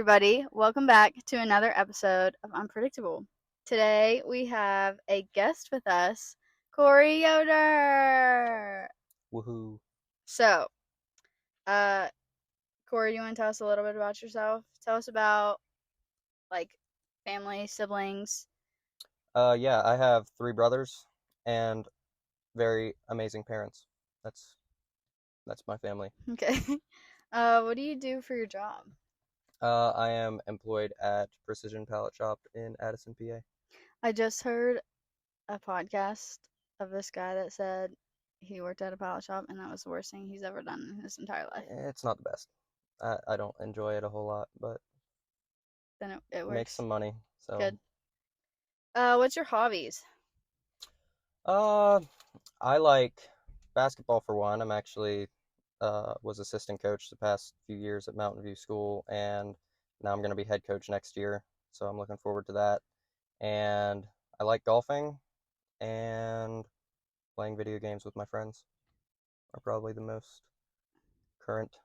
everybody. Welcome back to another episode of Unpredictable. Today we have a guest with us, Corey Yoder. Woohoo. So, uh, Corey, you want to tell us a little bit about yourself? Tell us about, like, family, siblings. Yeah, I have 3 brothers and very amazing parents. That's my family. Okay. What do you do for your job? I am employed at Precision Pallet Shop in Addison, PA. I just heard a podcast of this guy that said he worked at a pallet shop and that was the worst thing he's ever done in his entire life. It's not the best. I don't enjoy it a whole lot, but Then it it works. makes some money. So Good. What's your hobbies? uh I like basketball for one. I'm actually was assistant coach the past few years at Mountain View School, and now I'm going to be head coach next year. So I'm looking forward to that. And I like golfing, and playing video games with my friends are probably the most current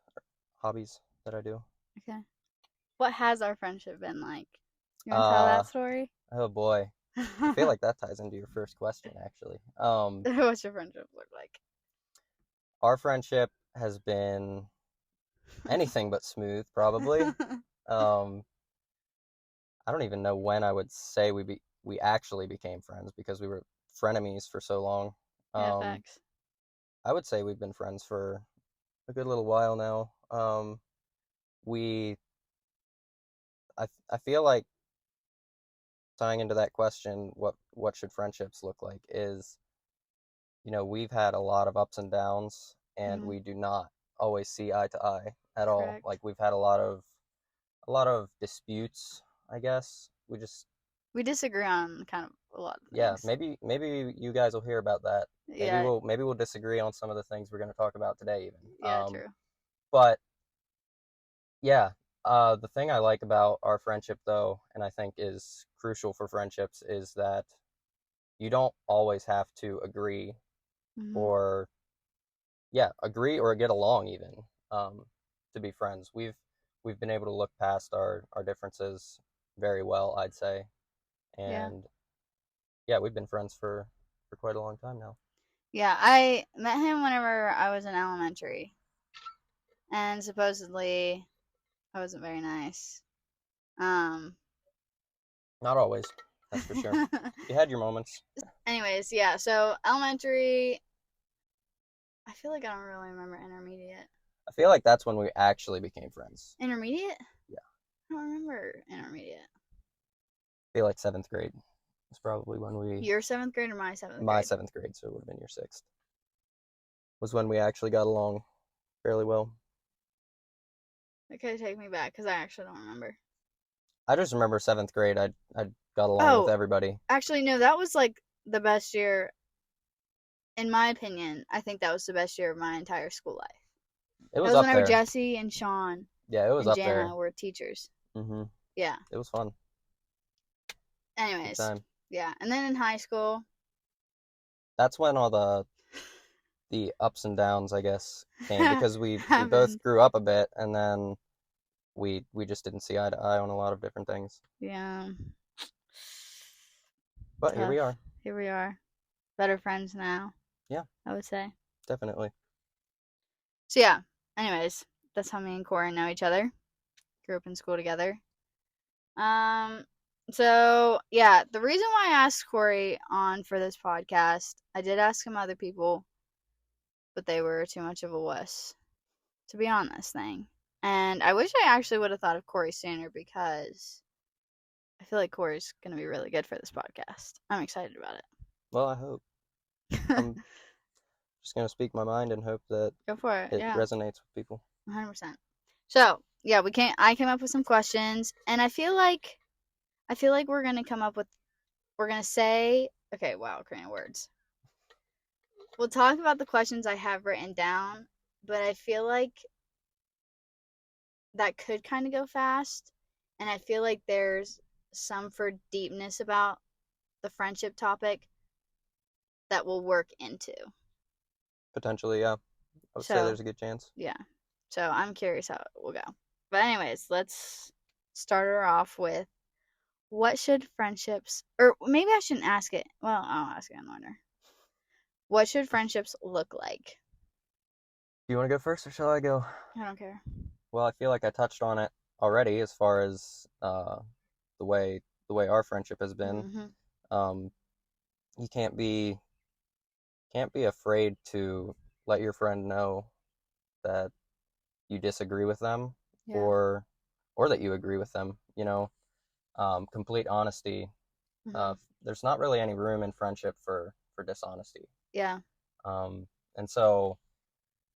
hobbies that I do. Okay. What has our friendship been like? You want to tell Uh, that story? oh boy. I feel like that ties into your first question, actually. What's your friendship look like? Our friendship has been anything but smooth, probably. Um, I don't even know when I would say we actually became friends because we were frenemies for so long. Yeah, Um, facts. I would say we've been friends for a good little while now. We I feel like tying into that question, what should friendships look like is, we've had a lot of ups and downs, and Hmm. we do not always see eye to eye at all. Correct. Like we've had a lot of disputes, I guess. We disagree on kind of a lot of Yeah, things. maybe you guys will hear about that. Maybe Yeah, we'll disagree on some of the things we're going to talk about today even. yeah, true. But yeah, the thing I like about our friendship though, and I think is crucial for friendships, is that you don't always have to agree Hmm. or yeah, agree or get along even, um, to be friends. We've been able to look past our differences very well, I'd say. Yeah. And yeah, we've been friends for quite a long time now. Yeah, I met him whenever I was in elementary, and supposedly I wasn't very nice. Um, Not always, that's for sure. You had your moments. anyways, yeah, so elementary, I feel like I don't really remember intermediate. I feel like that's when we actually became friends. Intermediate? Yeah, I don't remember intermediate. I feel like 7th grade was probably when Your seventh grade or my seventh my grade? 7th grade, so it would have been your sixth, was when we actually got along fairly well. Okay, take me back because I actually don't remember. I just remember 7th grade. I got along with Oh, everybody. actually, no, that was like the best year, in my opinion. I think that was the best year of my entire school life. It That was was up whenever there. Jesse and Sean Yeah, it was and up Jana there. were teachers. Mhm. Yeah. It was fun. Good Anyways, time. yeah. And then in high school, That's when all the ups and downs, I guess, came because we both happened. grew up a bit, and then we just didn't see eye to eye on a lot of different things. Yeah. But here we Tough. are. Here we are. Better friends now, Yeah, I would say. definitely. So, yeah. Anyways, that's how me and Corin know each other. Grew up in school together. Um, so yeah, the reason why I asked Corey on for this podcast, I did ask some other people, but they were too much of a wuss to be on this thing. And I wish I actually would have thought of Corey sooner because I feel like Corey's gonna be really good for this podcast. I'm excited about Well, I hope. it. I'm just gonna speak my mind and hope that Go for it. it Yeah, resonates with people. 100%. So yeah, we can't. I came up with some questions, and I feel like we're gonna come up with. We're gonna say. Okay, wow, creating words. We'll talk about the questions I have written down, but I feel like that could kind of go fast. And I feel like there's some for deepness about the friendship topic that we'll work into. Potentially, yeah. I would say So, there's a good chance. yeah. So I'm curious how it will go. But, anyways, let's start her off with what should friendships, or maybe I shouldn't ask it. Well, I'll ask it in order. What should friendships look like? Do you want to go first or shall I go? I don't care. Well, I feel like I touched on it already as far as the way the way our friendship has been. Hmm. Um, you can't be afraid to let your friend know that you disagree with them Yeah. or that you agree with them. Complete honesty. Hmm. There's not really any room in friendship for dishonesty. Yeah. Um, and so,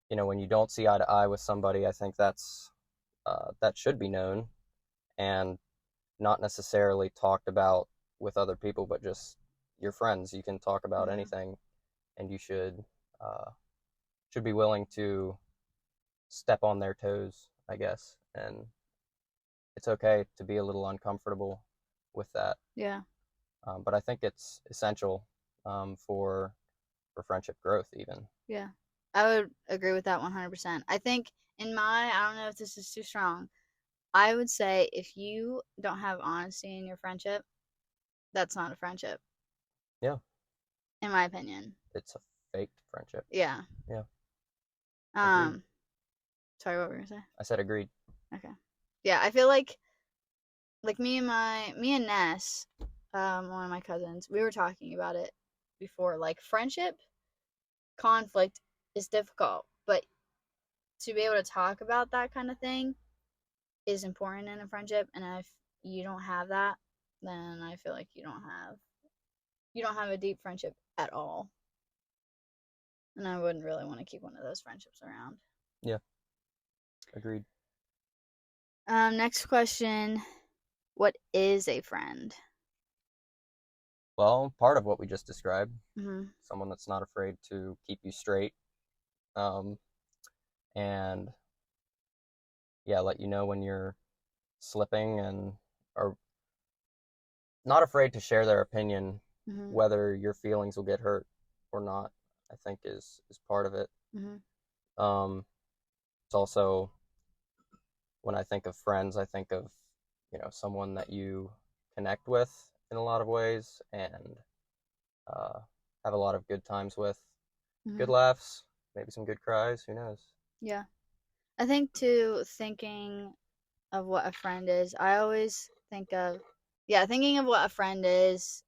when you don't see eye to eye with somebody, I think that should be known and not necessarily talked about with other people, but just your friends. You can talk about Hmm. anything, and you uh, should be willing to step on their toes, I guess. And it's okay to be a little uncomfortable with that. Yeah. But I think it's essential for friendship growth, even. Yeah. I would agree with that 100%. I think I don't know if this is too strong. I would say if you don't have honesty in your friendship, that's not a friendship, Yeah, in my opinion. it's a faked friendship. Yeah. Yeah, agreed. Um, sorry, what were you gonna I said agreed. say? Okay. Yeah, I feel like me and Ness, one of my cousins, we were talking about it before. Like friendship conflict is difficult, but to be able to talk about that kind of thing is important in a friendship. And if you don't have that, then I feel like you don't have a deep friendship at all. And I wouldn't really want to keep one of those friendships around. Yeah, agreed. Next question. What is a friend? Well, part of what we just described, Mm-hmm. someone that's not afraid to keep you straight, um, and yeah, let you know when you're slipping and are not afraid to share their opinion, Mm-hmm. whether your feelings will get hurt or not. I think is part of it. Mm-hmm. Um, it's also when I think of friends, I think of someone that you connect with in a lot of ways and uh, have a lot of good times with, good Mm-hmm. laughs, maybe some good cries. Who knows? Yeah. I think too, thinking of what a friend is, I always think of, yeah, thinking of what a friend is,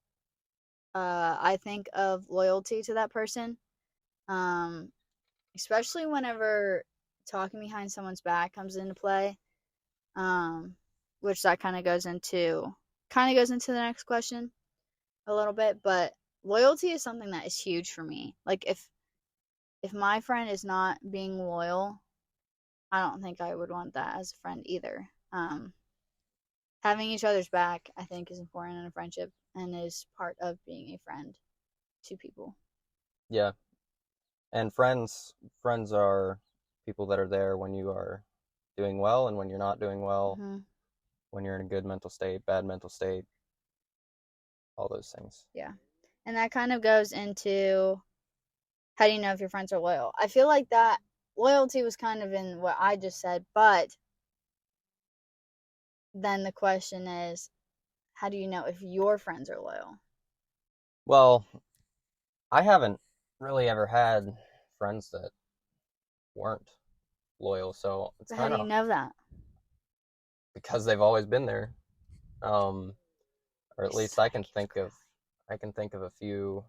I think of loyalty to that person. Um, Especially whenever talking behind someone's back comes into play. Um, which that kind of goes into the next question a little bit, but loyalty is something that is huge for me. Like if my friend is not being loyal, I don't think I would want that as a friend either. Having each other's back, I think, is important in a friendship and is part of being a friend to people. Yeah, and friends are people that are there when you are doing well and when you're not doing well, Hmm. when you're in a good mental state, bad mental state, all those things. Yeah. And that kind of goes into how do you know if your friends are loyal? I feel like that loyalty was kind of in what I just said, but then the question is, how do you know if your friends are loyal? Well, I haven't really ever had friends that weren't loyal, so it's But how kind do you of know that? because they've always been there. Um, or at This is least how I keep score. I can think of a few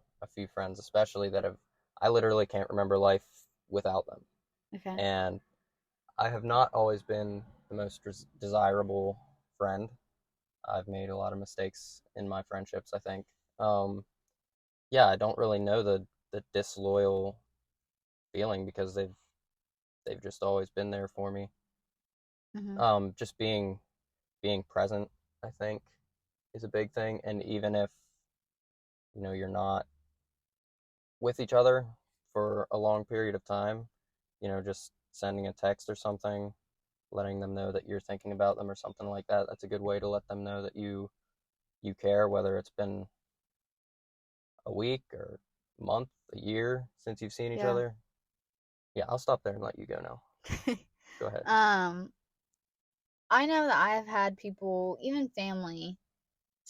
friends especially that have I literally can't remember life without them. Okay. And I have not always been the most desirable friend. I've made a lot of mistakes in my friendships, I think. Um, yeah, I don't really know the disloyal feeling because they've just always been there for me. Hmm. Just being present, I think, is a big thing. And even if you're not with each other for a long period of time, just sending a text or something, letting them know that you're thinking about them or something like that. That's a good way to let them know that you care, whether it's been a week or a month, a year since you've seen each Yeah. other. Yeah, I'll stop there and let you go now. Go ahead. um, I know that I have had people, even family,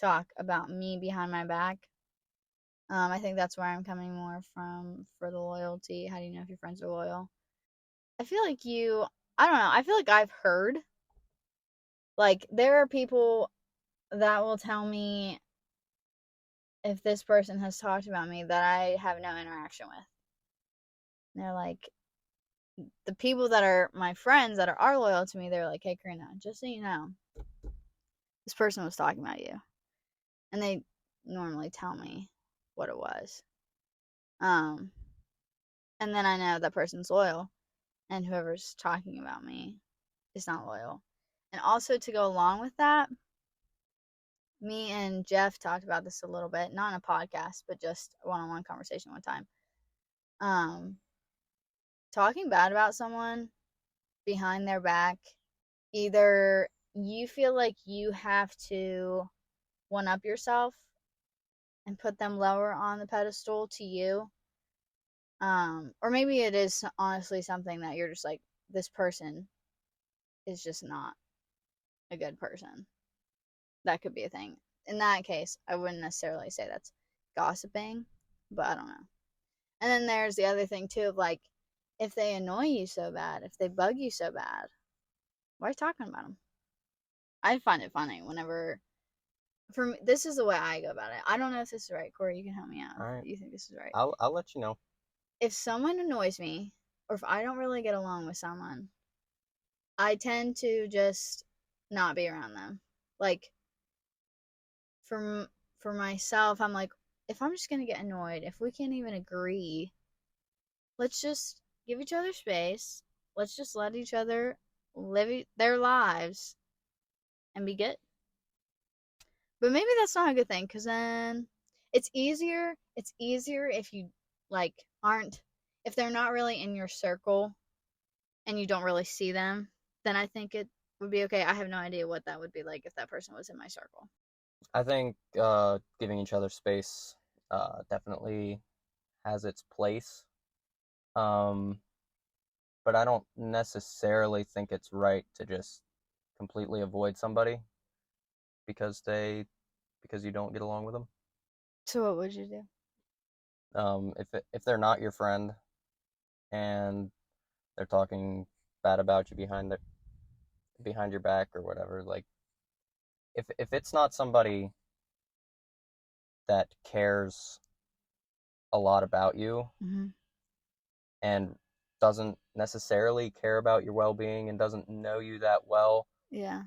talk about me behind my back. I think that's where I'm coming more from for the loyalty. How do you know if your friends are loyal? I feel like I don't know. I feel like I've heard, like, there are people that will tell me if this person has talked about me that I have no interaction with. And they're like, the people that are my friends that are loyal to me, they're like, hey, Karina, just so you know, this person was talking about you. And they normally tell me what it was. Um, and then I know that person's loyal, and whoever's talking about me is not loyal. And also to go along with that, me and Jeff talked about this a little bit, not in a podcast, but just a one-on-one conversation one time. Um, Talking bad about someone behind their back, either you feel like you have to one up yourself and put them lower on the pedestal to you, or maybe it is honestly something that you're just like, this person is just not a good person. That could be a thing. In that case, I wouldn't necessarily say that's gossiping, but I don't know. And then there's the other thing too of like, if they annoy you so bad, if they bug you so bad, why are you talking about them? I find it funny whenever. For me, this is the way I go about it. I don't know if this is right, Corey. You can help me out All right. if you think this is right. I'll let you know. If someone annoys me, or if I don't really get along with someone, I tend to just not be around them. Like for myself, I'm like, if I'm just gonna get annoyed, if we can't even agree, let's just give each other space. Let's just let each other live their lives and be good. But maybe that's not a good thing because then it's easier. It's easier if you like aren't if they're not really in your circle and you don't really see them. Then I think it would be okay. I have no idea what that would be like if that person was in my circle. I think giving each other space definitely has its place. Um, but I don't necessarily think it's right to just completely avoid somebody because you don't get along with them. So what would you do? If they're not your friend and they're talking bad about you behind your back or whatever, like if it's not somebody that cares a lot about you Mm-hmm. and doesn't necessarily care about your well-being and doesn't know you that well, Yeah.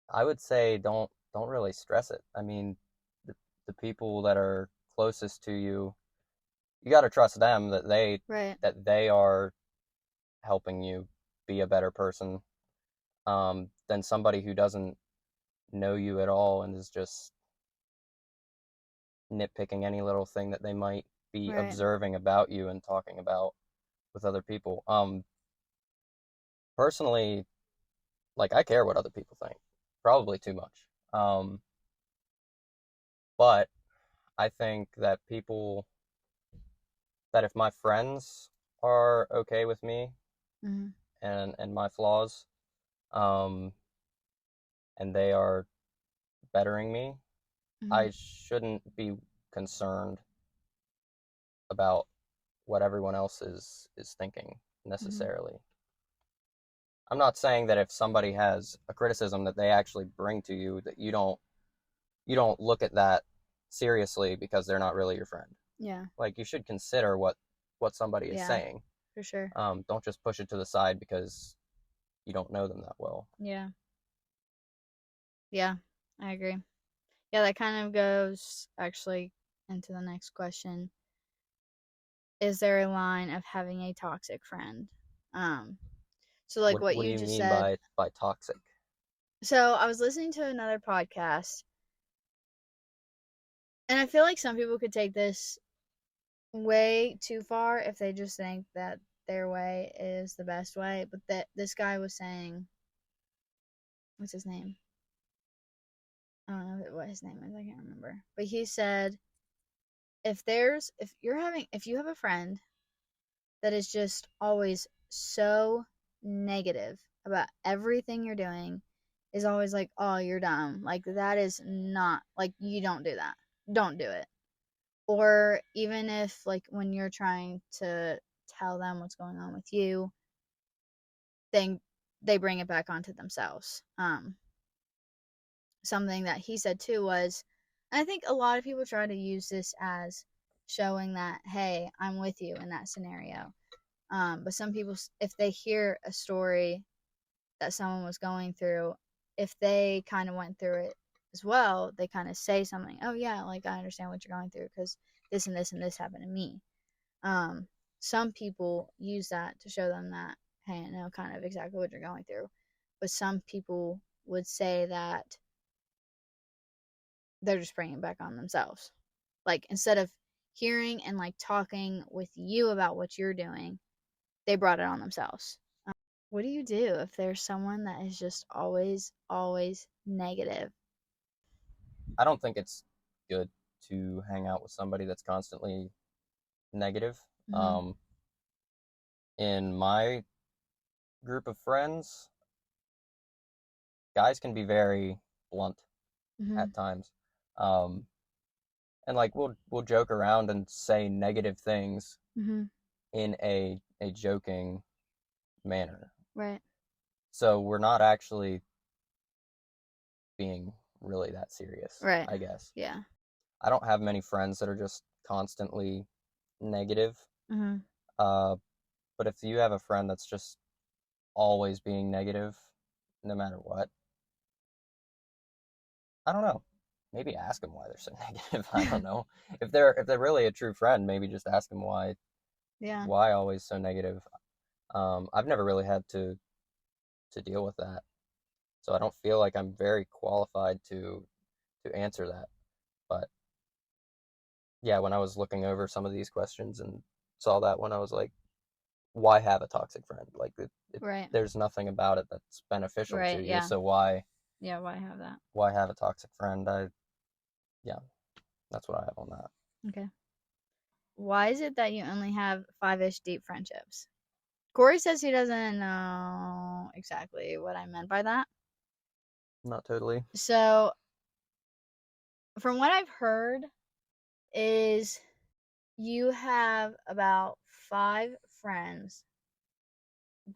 I would say don't really stress it. I mean, the, the people that are closest to you, you got to trust them Right. that they are helping you be a better person than somebody who doesn't know you at all and is just nitpicking any little thing that they might be Right. observing about you and talking about with other people. Personally, like I care what other people think, probably too much. But I think that if my friends are okay with me Mm-hmm. and my flaws, um, and they are bettering me, Mm-hmm. I shouldn't be concerned about what everyone else is thinking Mm-hmm. necessarily. I'm not saying that if somebody has a criticism that they actually bring to you that you don't look at that seriously because they're not really your friend. Yeah. Like you should consider what somebody is Yeah. saying. For sure. Don't just push it to the side because you don't know them that well. Yeah. Yeah. I agree. Yeah, that kind of goes actually into the next question. Is there a line of having a toxic friend? Um, so like what What do you you just mean said. by toxic? So I was listening to another podcast, and I feel like some people could take this way too far if they just think that their way is the best way. But that this guy was saying, what's his name? I don't know what his name is. I can't remember. But he said, if you have a friend that is just always so negative about everything you're doing is always like, oh, you're dumb. Like, that is not, like, you don't do that. Don't do it. Or even if, like, when you're trying to tell them what's going on with you, then they bring it back onto themselves. Something that he said too was, I think a lot of people try to use this as showing that, hey, I'm with you in that scenario. But some people, if they hear a story that someone was going through, if they kind of went through it as well, they kind of say something, oh yeah, like, I understand what you're going through because this and this and this happened to me. Some people use that to show them that, hey, I know kind of exactly what you're going through. But some people would say that they're just bringing it back on themselves. Like, instead of hearing and like talking with you about what you're doing, they brought it on themselves. What do you do if there's someone that is just always, always negative? I don't think it's good to hang out with somebody that's constantly negative. Mm-hmm. Um, in my group of friends, guys can be very blunt Mm-hmm. at times. Um, and like we'll joke around and say negative things Mm-hmm. in a joking manner. Right. So we're not actually being really that serious, Right. I guess. Yeah. I don't have many friends that are just constantly negative. Mm-hmm. Uh, but if you have a friend that's just always being negative, no matter what, I don't know. Maybe ask them why they're so negative. I don't know. If they're really a true friend, maybe just ask them Yeah. why always so negative. I've never really had to deal with that, so I don't feel like I'm very qualified to answer that. But yeah, when I was looking over some of these questions and saw that one, I was like, why have a toxic friend? Like, Right. there's nothing about it that's beneficial to Right. you. Yeah. So why Yeah. Why have that? why have a toxic friend? Yeah, that's what I have on that. Okay. Why is it that you only have five-ish deep friendships? Corey says he doesn't know exactly what I meant by that. Not totally. So, from what I've heard, is you have about five friends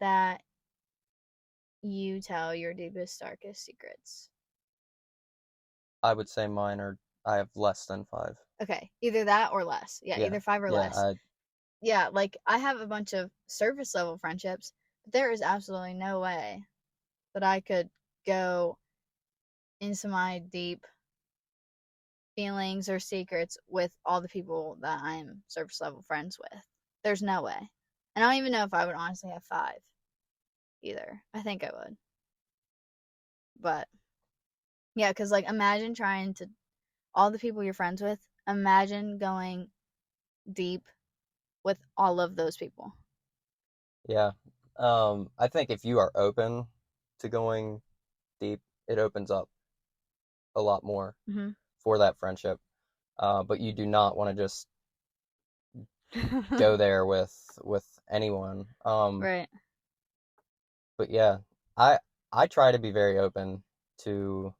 that you tell your deepest, darkest secrets. I would say mine are. I have less than five. Okay, either that or less. Yeah, Yeah, either five or yeah. less. Yeah, like, I have a bunch of surface level friendships, but there is absolutely no way that I could go into my deep feelings or secrets with all the people that I'm surface level friends with. There's no way. And I don't even know if I would honestly have five either. I think I would. But yeah, because like, imagine trying to, all the people you're friends with, imagine going deep with all of those people. yeah. I think if you are open to going deep, it opens up a lot more Mm-hmm. for that friendship. But you do not want to just go there with anyone. Right. But yeah, I I try to be very open to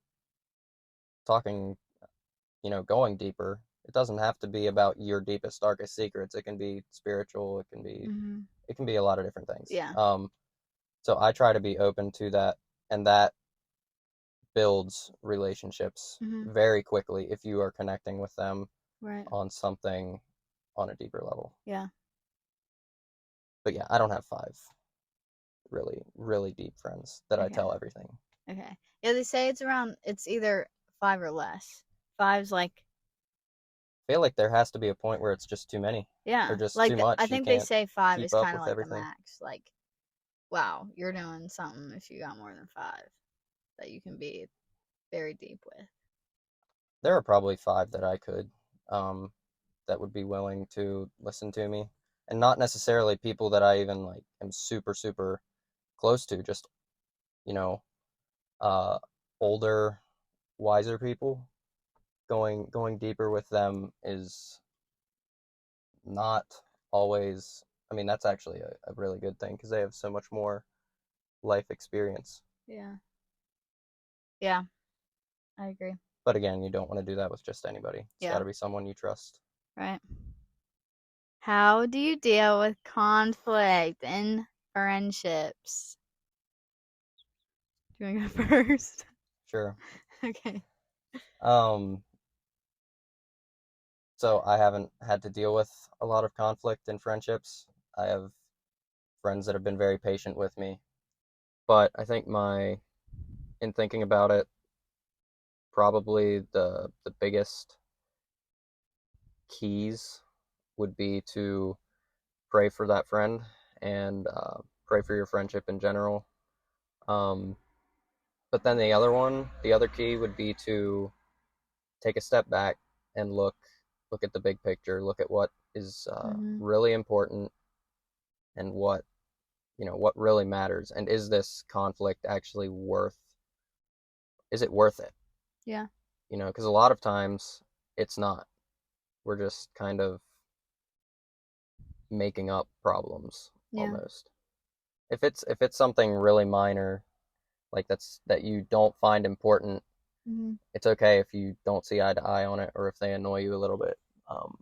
talking, going deeper. It doesn't have to be about your deepest, darkest secrets. It can be spiritual. Mm-hmm. It can be a lot of different things. Yeah. So I try to be open to that, and that builds relationships Mm-hmm. very quickly if you are connecting with them Right. on something on a deeper level. Yeah. But yeah, I don't have five really, really deep friends that I Okay. tell everything. Okay. Yeah, they say it's either five or less. Five's like, I feel like there has to be a point where it's just too many or yeah. just Like, too I much. You think they can't say five keep is up kind of with like the everything. max. Like, wow, you're doing something if you got more than five that you can be very deep with. There are probably five that I could, um, that would be willing to listen to me, and not necessarily people that I even like am super, super close to, just, you know, uh, older, wiser people. Going deeper with them is not always. I mean, that's actually a really good thing because they have so much more life experience. Yeah. Yeah, I agree. But again, you don't want to do that with just anybody. It's got Yeah, to be someone you trust. right. How do you deal with conflict in friendships? Do you want to go first? Sure. Okay. Um, so I haven't had to deal with a lot of conflict in friendships. I have friends that have been very patient with me. But I think in thinking about it, probably the biggest keys would be to pray for that friend and pray for your friendship in general. Um, but then the other key would be to take a step back and look at the big picture, look at what is Mm-hmm. really important and what really matters, and is this conflict actually is it worth it? Yeah. Because a lot of times it's not. We're just kind of making up problems Yeah. almost. If it's something really minor, like that you don't find important, Mm-hmm. it's okay if you don't see eye to eye on it or if they annoy you a little bit. Um,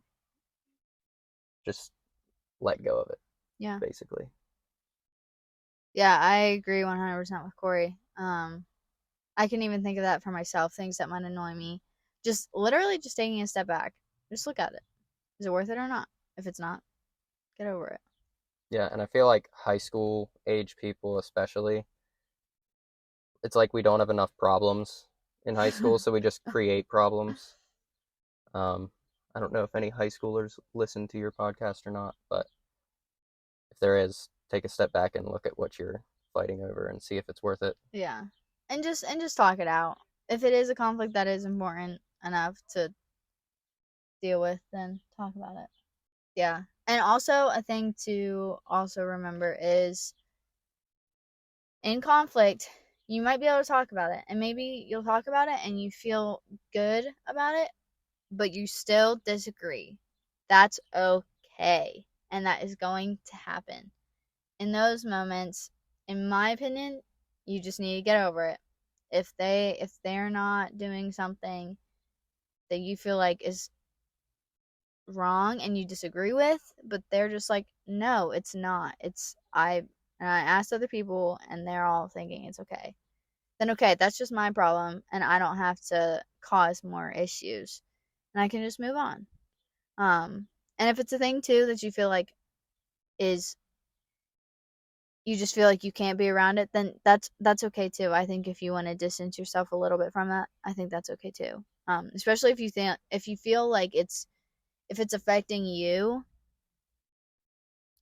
just let go of it, Yeah. basically. Yeah, I agree 100% with Corey. I can even think of that for myself, things that might annoy me. Just literally just taking a step back. Just look at it. Is it worth it or not? If it's not, get over it. Yeah, and I feel like high school age people especially, it's like we don't have enough problems in high school, so we just create problems. Um, I don't know if any high schoolers listen to your podcast or not, but if there is, take a step back and look at what you're fighting over and see if it's worth it. Yeah. And just talk it out. If it is a conflict that is important enough to deal with, then talk about it. Yeah. And also a thing to also remember is in conflict, you might be able to talk about it and maybe you'll talk about it and you feel good about it, but you still disagree. That's okay. And that is going to happen. In those moments, in my opinion, you just need to get over it. If they're not doing something that you feel like is wrong and you disagree with, but they're just like, no, it's not. And I asked other people and they're all thinking it's okay. Then okay, that's just my problem and I don't have to cause more issues. And I can just move on. And if it's a thing too that you feel like is you just feel like you can't be around it, then that's okay too. I think if you want to distance yourself a little bit from that, I think that's okay too. Especially if you feel like if it's affecting you,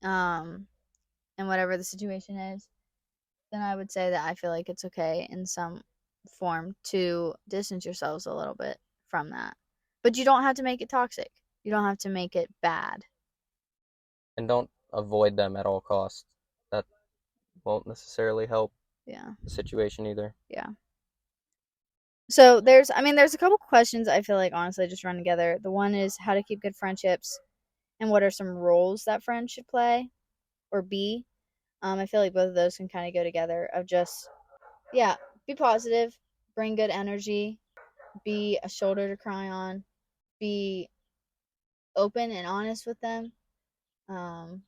um, and whatever the situation is, then I would say that I feel like it's okay in some form to distance yourselves a little bit from that. But you don't have to make it toxic. You don't have to make it bad. And don't avoid them at all costs. That won't necessarily help Yeah. the situation either. Yeah. So there's a couple questions I feel like honestly just run together. The one is how to keep good friendships and what are some roles that friends should play or be. I feel like both of those can kind of go together of just, yeah, be positive, bring good energy, be a shoulder to cry on, be open and honest with them, um,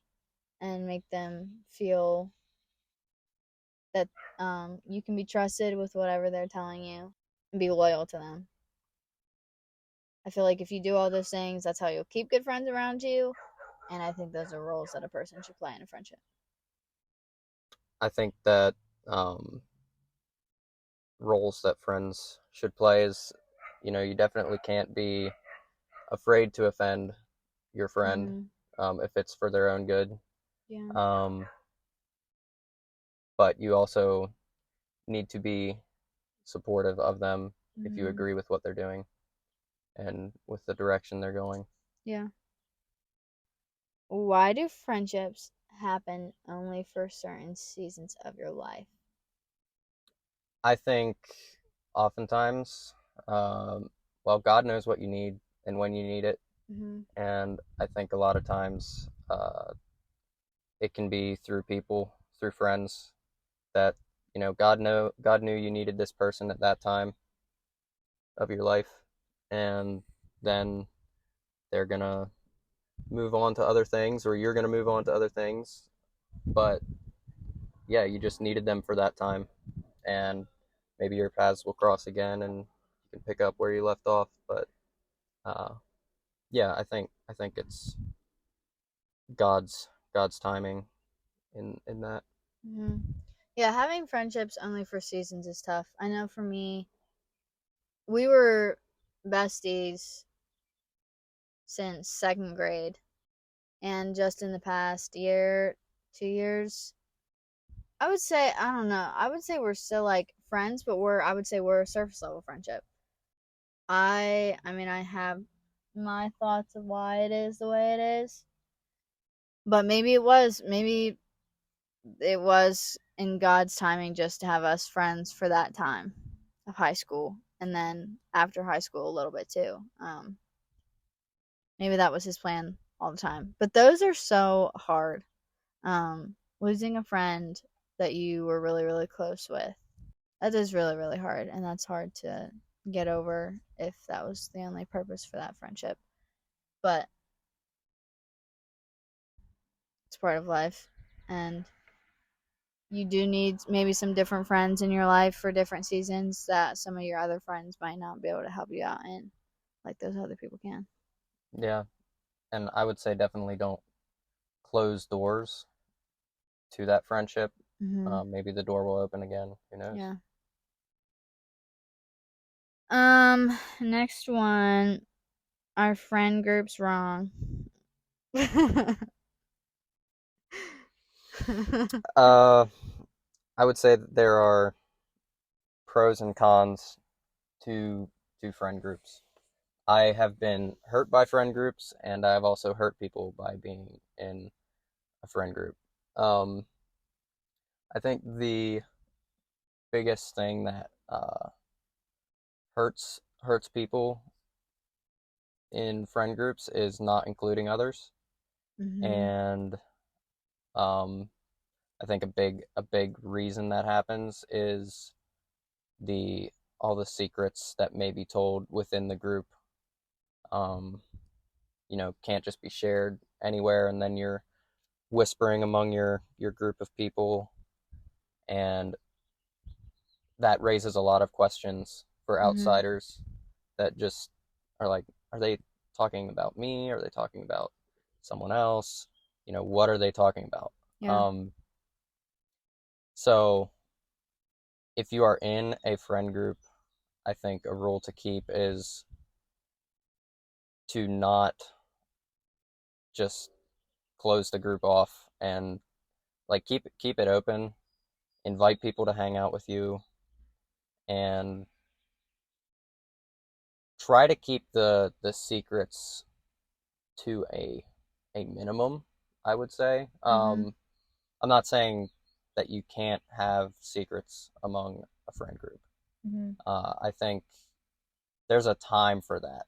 and make them feel that you can be trusted with whatever they're telling you and be loyal to them. I feel like if you do all those things, that's how you'll keep good friends around you. And I think those are roles that a person should play in a friendship. I think that um, roles that friends should play is, you definitely can't be afraid to offend your friend Mm-hmm. if it's for their own good. Yeah. Um, but you also need to be supportive of them if you Mm-hmm. agree with what they're doing and with the direction they're going. Yeah. Why do friendships happen only for certain seasons of your life? I think oftentimes, um, well, God knows what you need and when you need it. Mm-hmm. And I think a lot of times it can be through people, through friends. that God knew you needed this person at that time of your life, and then they're gonna move on to other things, or you're gonna move on to other things. But yeah, you just needed them for that time, and maybe your paths will cross again, and you can pick up where you left off. But uh, yeah, I think it's God's timing in that. Hmm. Yeah, having friendships only for seasons is tough. I know for me, we were besties since second grade, and just in the past year, 2 years, I would say, I don't know, I would say we're still like friends, but I would say we're a surface level friendship. I mean, I have my thoughts of why it is the way it is, but maybe it was in God's timing just to have us friends for that time of high school, and then after high school a little bit too. Maybe that was his plan all the time. But those are so hard. Losing a friend that you were really, really close with. That is really, really hard, and that's hard to get over if that was the only purpose for that friendship. But it's part of life, and you do need maybe some different friends in your life for different seasons that some of your other friends might not be able to help you out in, like those other people can. Yeah, and I would say definitely don't close doors to that friendship. Hmm. Maybe the door will open again. Who knows? Yeah. Next one. Our friend group's wrong. Uh, I would say that there are pros and cons to friend groups. I have been hurt by friend groups, and I've also hurt people by being in a friend group. Um, I think the biggest thing that hurts people in friend groups is not including others, Hmm. and um, I think a big reason that happens is the all the secrets that may be told within the group. Um, can't just be shared anywhere, and then you're whispering among your group of people, and that raises a lot of questions for Hmm. outsiders that just are like, are they talking about me? Are they talking about someone else? What are they talking about? Yeah. Um, so if you are in a friend group, I think a rule to keep is to not just close the group off, and like keep it open, invite people to hang out with you, and try to keep the secrets to a minimum, I would say. Hmm. I'm not saying that you can't have secrets among a friend group. Hmm. I think there's a time for that,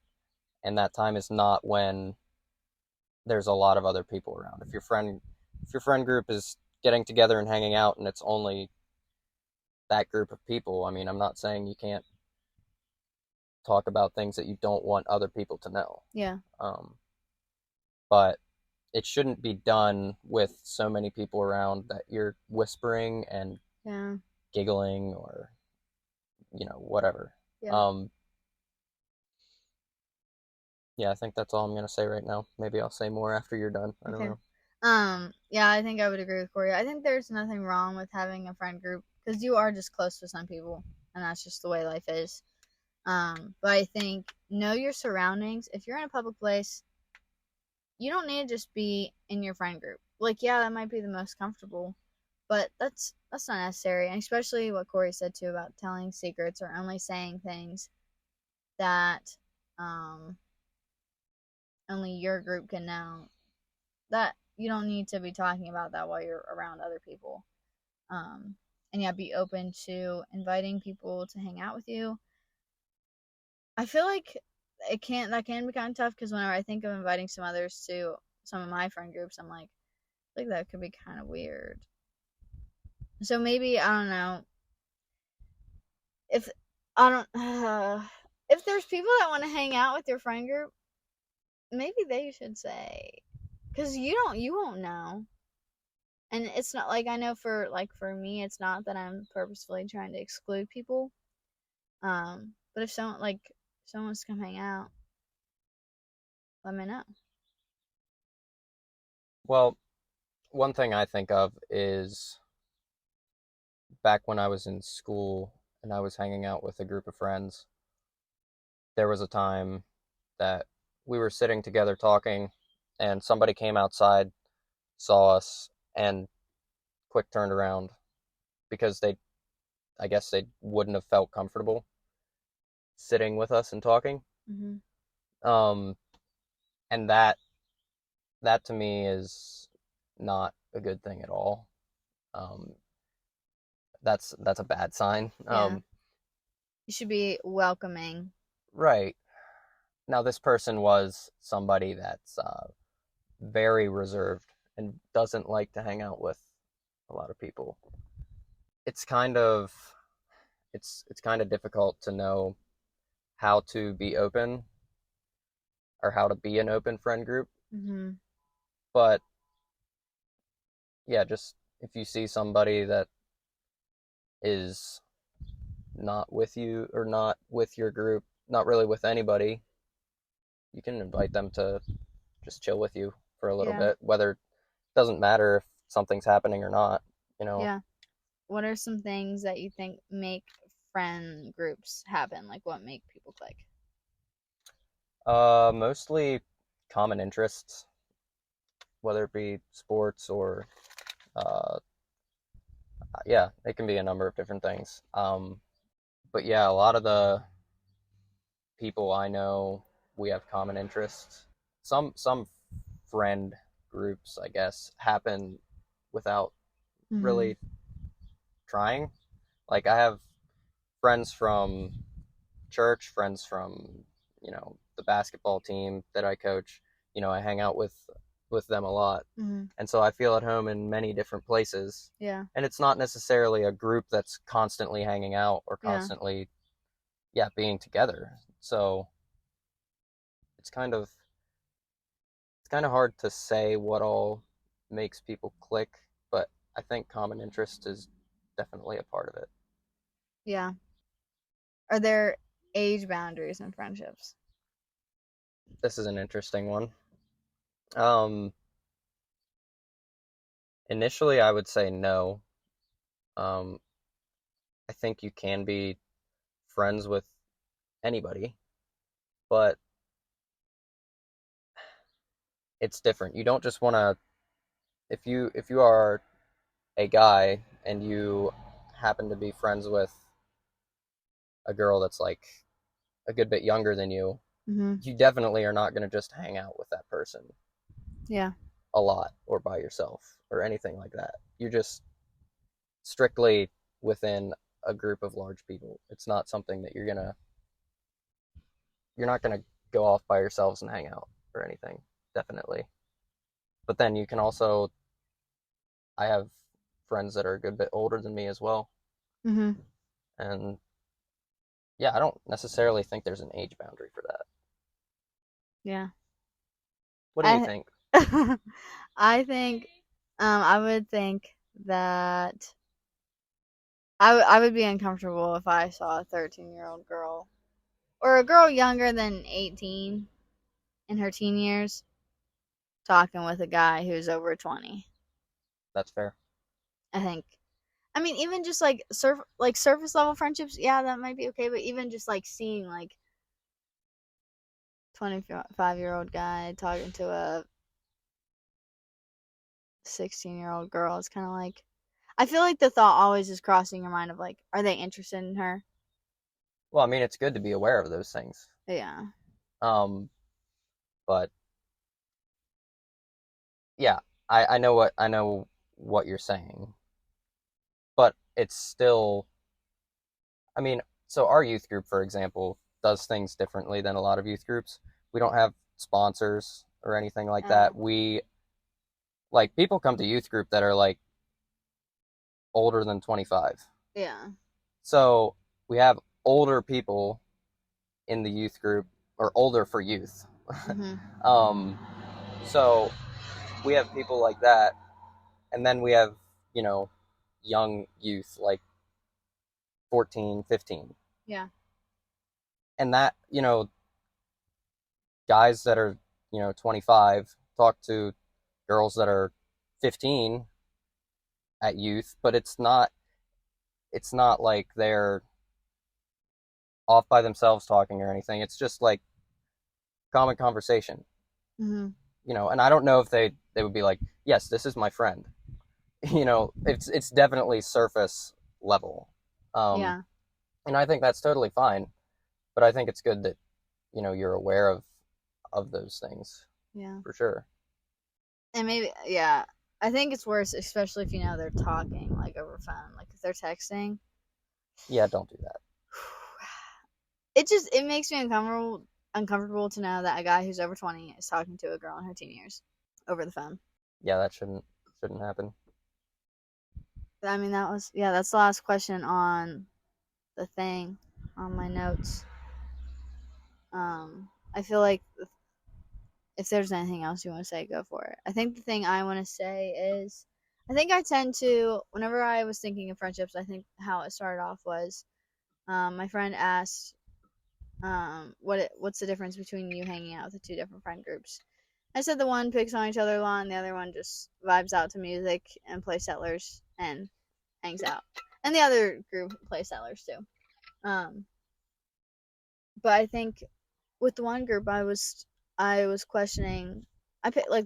and that time is not when there's a lot of other people around. If your friend group is getting together and hanging out, and it's only that group of people, I mean, I'm not saying you can't talk about things that you don't want other people to know. Yeah. Um, but it shouldn't be done with so many people around that you're whispering and Yeah. giggling, or whatever. Yeah. um yeah, I think that's all I'm gonna say right now. Maybe I'll say more after you're done. I don't Okay. know. Yeah, I think I would agree with Corey. I think there's nothing wrong with having a friend group because you are just close to some people, and that's just the way life is. But I think know your surroundings. If you're in a public place, you don't need to just be in your friend group. Like, yeah, that might be the most comfortable, but that's not necessary. And especially what Corey said too about telling secrets or only saying things that um only your group can know. That you don't need to be talking about that while you're around other people. Um, and yeah, be open to inviting people to hang out with you. I feel like that can be kind of tough because whenever I think of inviting some others to some of my friend groups, I'm like that could be kind of weird, So maybe I don't know if I don't if there's people that want to hang out with your friend group, maybe they should say, because you won't know. And it's not like, I know for for me, it's not that I'm purposefully trying to exclude people. But if someone wants to come hang out, let me know. Well, one thing I think of is back when I was in school and I was hanging out with a group of friends, there was a time that we were sitting together talking, and somebody came outside, saw us, and quick turned around because I guess they wouldn't have felt comfortable sitting with us and talking. Hmm. Um, and that to me is not a good thing at all. Um, that's a bad sign. Yeah, you should be welcoming. Right. Now, this person was somebody that's very reserved and doesn't like to hang out with a lot of people. It's kind of it's kind of difficult to know how to be open or how to be an open friend group. Hmm. But yeah, just if you see somebody that is not with you or not with your group, not really with anybody, you can invite them to just chill with you for a little Yeah, bit, whether it doesn't matter if something's happening or not, you know. yeah. What are some things that you think make friend groups happen? Like, what make people click? Mostly common interests, whether it be sports or uh, yeah, it can be a number of different things. But yeah, a lot of the people I know, we have common interests. Some friend groups, I guess, happen without Hmm. really trying. Like I have friends from church, friends from, the basketball team that I coach. I hang out with them a lot. Hmm. And so I feel at home in many different places. Yeah, And it's not necessarily a group that's constantly hanging out or yeah, constantly, yeah, being together. So it's kind of it's kind of hard to say what all makes people click, but I think common interest is definitely a part of it. yeah. Are there age boundaries in friendships? This is an interesting one. Um, Initially, I would say no. Um, I think you can be friends with anybody, but it's different. You don't just want to if you are a guy and you happen to be friends with a girl that's like a good bit younger than Hmm. you definitely are not going to just hang out with that person Yeah, a lot or by yourself or anything like that. You're just strictly within a group of large people. It's not something that you're not gonna go off by yourselves and hang out or anything. Definitely. But then you can also I have friends that are a good bit older than me as well. hmm, And yeah, I don't necessarily think there's an age boundary for that. yeah. What do you I think? I think I would think that I would be uncomfortable if I saw a 13-year-old girl or a girl younger than 18 in her teen years talking with a guy who's over 20. That's fair. I think. I mean, even just like surface level friendships, yeah, that might be okay, but even just like seeing like 25-year-old guy talking to a 16-year-old girl, it's kind of like, I feel like the thought always is crossing your mind of like, are they interested in her? Well, I mean, it's good to be aware of those things. Yeah. Um, but yeah, I know what you're saying, but it's still I mean, so our youth group, for example, does things differently than a lot of youth groups. We don't have sponsors or anything like that. Oh. We like people come to youth group that are like older than 25. Yeah. So we have older people in the youth group, or older for youth. Mm-hmm. So we have people like that, and then we have, young youth like 14, 15. Yeah. And that, guys that are, 25 talk to girls that are 15 at youth, but it's not like they're off by themselves talking or anything. It's just like common conversation, Mm-hmm. and I don't know if they would be like, yes, this is my friend. It's definitely surface level. Um, Yeah. and I think that's totally fine, but I think it's good that, you're aware of those things Yeah. for sure. And maybe, yeah, I think it's worse, especially if you know they're talking like over phone, like if they're texting. Yeah, don't do that. It makes me uncomfortable to know that a guy who's over 20 is talking to a girl in her teen years over the phone. Yeah, that shouldn't happen. I mean, that's the last question on the thing on my notes. I feel like if there's anything else you want to say, go for it. I think the thing I want to say is, I think I tend to, whenever I was thinking of friendships, I think how it started off was, my friend asked, what's the difference between you hanging out with the two different friend groups? I said the one picks on each other a lot, and the other one just vibes out to music and plays Settlers and hangs out. And the other group plays Settlers too. But I think with the one group, I was questioning.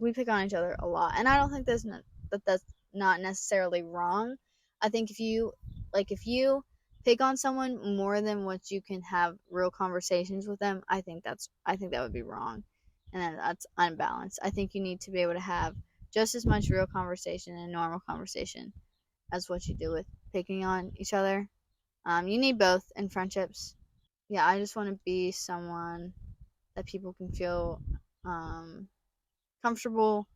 We pick on each other a lot, and I don't think that's not necessarily wrong. I think if you pick on someone more than what you can have real conversations with them, I think that would be wrong, and then that's unbalanced. I think you need to be able to have just as much real conversation and normal conversation as what you do with picking on each other. You need both in friendships. Yeah, I just want to be someone that people can feel comfortable,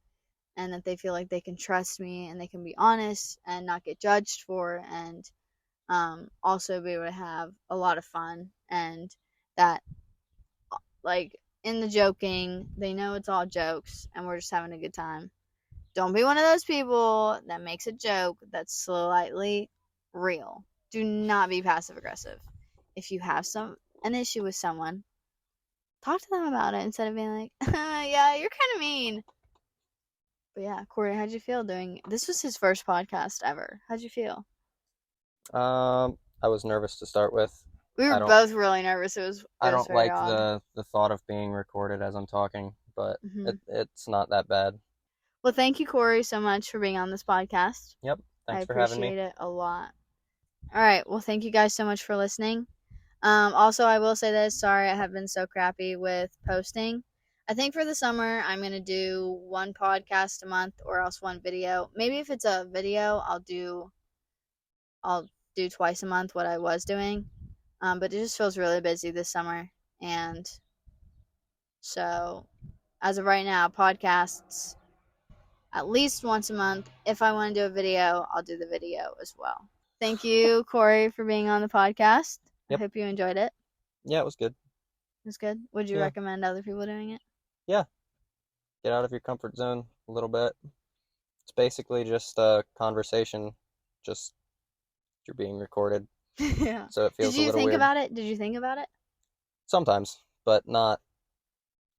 and that they feel like they can trust me and they can be honest and not get judged for, and also be able to have a lot of fun, and that, like, in the joking, they know it's all jokes and we're just having a good time. Don't be one of those people that makes a joke that's slightly real. Do not be passive aggressive. If you have an issue with someone, talk to them about it instead of being like, yeah, you're kind of mean. But yeah, Corey, how'd you feel doing this? Was his first podcast ever. How'd you feel? I was nervous to start with. We were I don't both really nervous. It was I it was don't very like odd. the thought of being recorded as I'm talking, but Hmm. it's not that bad. Well, thank you, Corey, so much for being on this podcast. Yep. I Thanks for having me. appreciate it a lot. All right. Well, thank you guys so much for listening. Also, I will say this. Sorry, I have been so crappy with posting. I think for the summer, I'm going to do one podcast a month or else one video. Maybe if it's a video, I'll do twice a month what I was doing. But it just feels really busy this summer. And so, as of right now, podcasts at least once a month. If I want to do a video, I'll do the video as well. Thank you, Corey, for being on the podcast. I Yep. hope you enjoyed it. Yeah, it was good. It was good. Would you Yeah. recommend other people doing it? Yeah. Get out of your comfort zone a little bit. It's basically just a conversation, just you're being recorded, Yeah. so it feels Did a you little think weird. about it? Did you think about it? Sometimes, but not.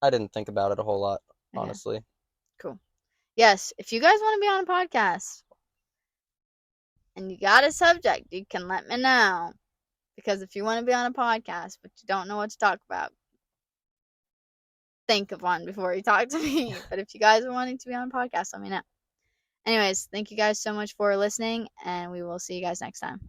I didn't think about it a whole lot, Okay. honestly. Cool. Yes, if you guys want to be on a podcast and you got a subject, you can let me know. Because if you want to be on a podcast but you don't know what to talk about, think of one before you talk to me. But if you guys are wanting to be on a podcast, let me know. Anyways, thank you guys so much for listening, and we will see you guys next time.